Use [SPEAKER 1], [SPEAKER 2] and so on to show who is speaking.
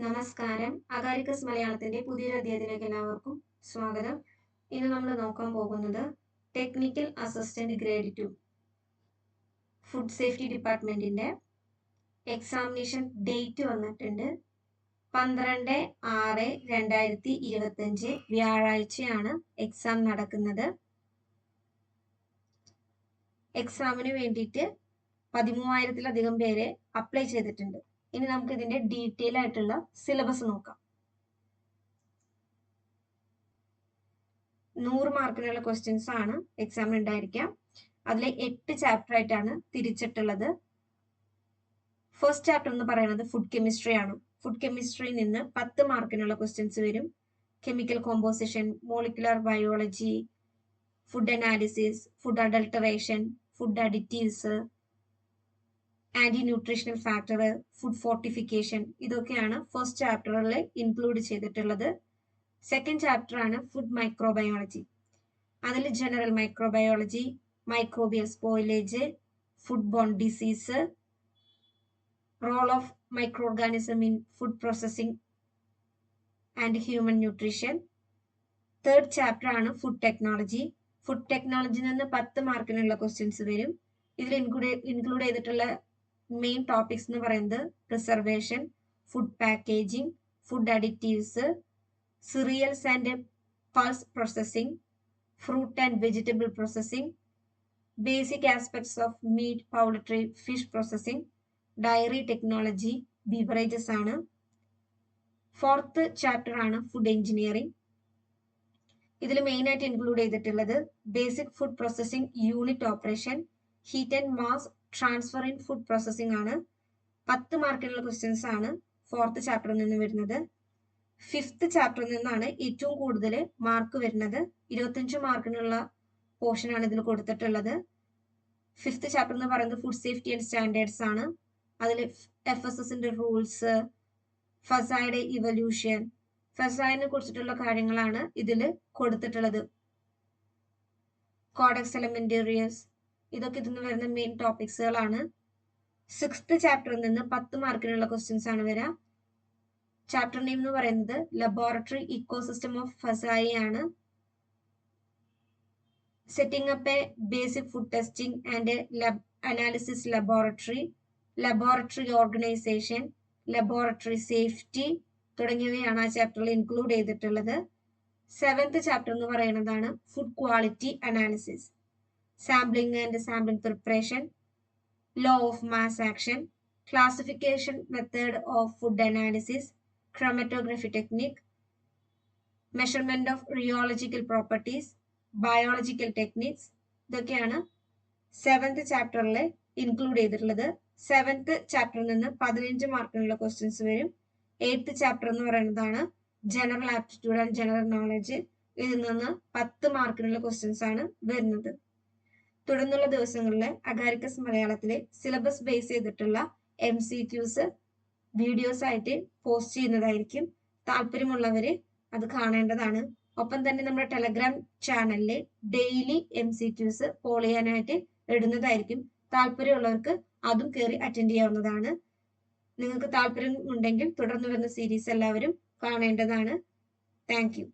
[SPEAKER 1] നമസ്കാരം. അകാരിക്കസ് മലയാളത്തിന്റെ പുതിയൊരു അധ്യായത്തിലേക്ക് എല്ലാവർക്കും സ്വാഗതം. ഇന്ന് നമ്മൾ നോക്കാൻ പോകുന്നത് technical assistant grade 2 food safety ഡിപ്പാർട്ട്മെന്റിന്റെ എക്സാമിനേഷൻ ഡേറ്റ് വന്നിട്ടുണ്ട്. 12/6/2025 വ്യാഴാഴ്ചയാണ് എക്സാം നടക്കുന്നത്. എക്സാമിന് വേണ്ടിയിട്ട് 13,000-ലധികം പേര് അപ്ലൈ ചെയ്തിട്ടുണ്ട്. ഇനി നമുക്ക് ഇതിന്റെ ഡീറ്റെയിൽ ആയിട്ടുള്ള സിലബസ് നോക്കാം. 100 മാർക്കിനുള്ള ക്വസ്റ്റ്യൻസ് ആണ് എക്സാമിന് ഉണ്ടായിരിക്കാം. അതിലെ 8 ചാപ്റ്റർ ആയിട്ടാണ് തിരിച്ചിട്ടുള്ളത്. ഫസ്റ്റ് ചാപ്റ്റർ എന്ന് പറയുന്നത് ഫുഡ് കെമിസ്ട്രി ആണ്. ഫുഡ് കെമിസ്ട്രിയിൽ നിന്ന് 10 മാർക്കിനുള്ള ക്വസ്റ്റ്യൻസ് വരും. Chemical composition, molecular biology, food analysis, food adulteration, food additives, anti nutritional factor, food fortification, ഇതൊക്കെയാണ് ഫസ്റ്റ് ചാപ്റ്ററിൽ ഇൻക്ലൂഡ് ചെയ്തിട്ടുള്ളത്. സെക്കൻഡ് ചാപ്റ്റർ ആണ് ഫുഡ് മൈക്രോബയോളജി. അതിൽ general microbiology, microbial spoilage, food borne disease, role of micro organism in food processing and human nutrition. Third chapter ആണ് food technology. Food ടെക്നോളജിയിൽ നിന്ന് 10 മാർക്കിനുള്ള questions വരും. ഇതിൽ ഇൻക്ലൂഡ് ചെയ്തിട്ടുള്ള മെയിൻ ടോപ്പിക്സ് എന്ന് പറയുന്നത് preservation, food packaging, food additives, cereals and pulse processing, fruit and vegetable processing, basic aspects of meet, poultry, fish processing, dairy technology, beverages ആണ്. ഫോർത്ത് ചാപ്റ്റർ ആണ് ഫുഡ് എഞ്ചിനീയറിംഗ്. ഇതിൽ main ആയിട്ട് include ചെയ്തിട്ടുള്ളത് basic food processing unit operation, heat and mass transfer in food processing ആണ്. 10 മാർക്കിനുള്ള questions ആണ് fourth ചാപ്റ്ററിൽ നിന്ന് വരുന്നത്. ഫിഫ്ത്ത് ചാപ്റ്ററിൽ നിന്നാണ് ഏറ്റവും കൂടുതൽ മാർക്ക് വരുന്നത്. 25 മാർക്കിനുള്ള പോർഷൻ ആണ് ഇതിൽ കൊടുത്തിട്ടുള്ളത്. ഫിഫ്ത്ത് ചാപ്റ്റർ എന്ന് പറയുന്നത് ഫുഡ് സേഫ്റ്റി ആൻഡ് സ്റ്റാൻഡേർഡ്സ് ആണ്. അതിൽ FSSന്റെ റൂൾസ്, ഫസായുടെ ഇവല്യൂഷൻ, ഫസായിനെ കുറിച്ചിട്ടുള്ള കാര്യങ്ങളാണ് ഇതിൽ കൊടുത്തിട്ടുള്ളത്. കോഡെക്സ് എലമെന്റേറിയസ്, ഇതൊക്കെ ഇതിൽ നിന്ന് വരുന്ന മെയിൻ ടോപ്പിക്സുകളാണ്. സിക്സ്ത് ചാപ്റ്ററിൽ നിന്ന് 10 മാർക്കിനുള്ള ക്വസ്റ്റ്യൻസ് ആണ് വരിക. ചാപ്റ്റർ നെയിം എന്ന് പറയുന്നത് ലബോറട്ടറി ഇക്കോസിസ്റ്റം ഓഫ് ഫസായി ആണ്. Setting up A basic food testing and analysis laboratory, laboratory organisation, laboratory safety തുടങ്ങിയവയാണ് ആ ചാപ്റ്ററിൽ ഇൻക്ലൂഡ് ചെയ്തിട്ടുള്ളത്. സെവൻത് ചാപ്റ്റർ എന്ന് പറയുന്നതാണ് food quality analysis, sampling and sampling preparation, law of mass action, classification method of food analysis, chromatography technique, measurement of rheological properties, biological techniques, ഇതൊക്കെയാണ് 7th ചാപ്റ്ററിൽ include ചെയ്തിട്ടുള്ളത്. 7th ചാപ്റ്ററിൽ നിന്ന് 15 മാർക്കിനുള്ള ക്വസ്റ്റ്യൻസ് വരും. 8th chapter എന്ന് പറയുന്നതാണ് general aptitude and general knowledge. ഇതിൽ നിന്ന് 10 മാർക്കിനുള്ള ക്വസ്റ്റ്യൻസ് ആണ് വരുന്നത്. തുടർന്നുള്ള ദിവസങ്ങളിൽ അകാരിക്കസ് മലയാളത്തിലെ സിലബസ് ബേസ് ചെയ്തിട്ടുള്ള MCQs വീഡിയോസ് ആയിട്ട് പോസ്റ്റ് ചെയ്യുന്നതായിരിക്കും. താല്പര്യമുള്ളവര് അത് കാണേണ്ടതാണ്. ഒപ്പം തന്നെ നമ്മുടെ ടെലഗ്രാം ചാനലിൽ ഡെയിലി MCQs പോൾ ചെയ്യാനായിട്ട് ഇടുന്നതായിരിക്കും. താല്പര്യമുള്ളവർക്ക് അതും കയറി അറ്റൻഡ് ചെയ്യാവുന്നതാണ്. നിങ്ങൾക്ക് താല്പര്യം ഉണ്ടെങ്കിൽ തുടർന്ന് വരുന്ന സീരീസ് എല്ലാവരും കാണേണ്ടതാണ്. Thank you.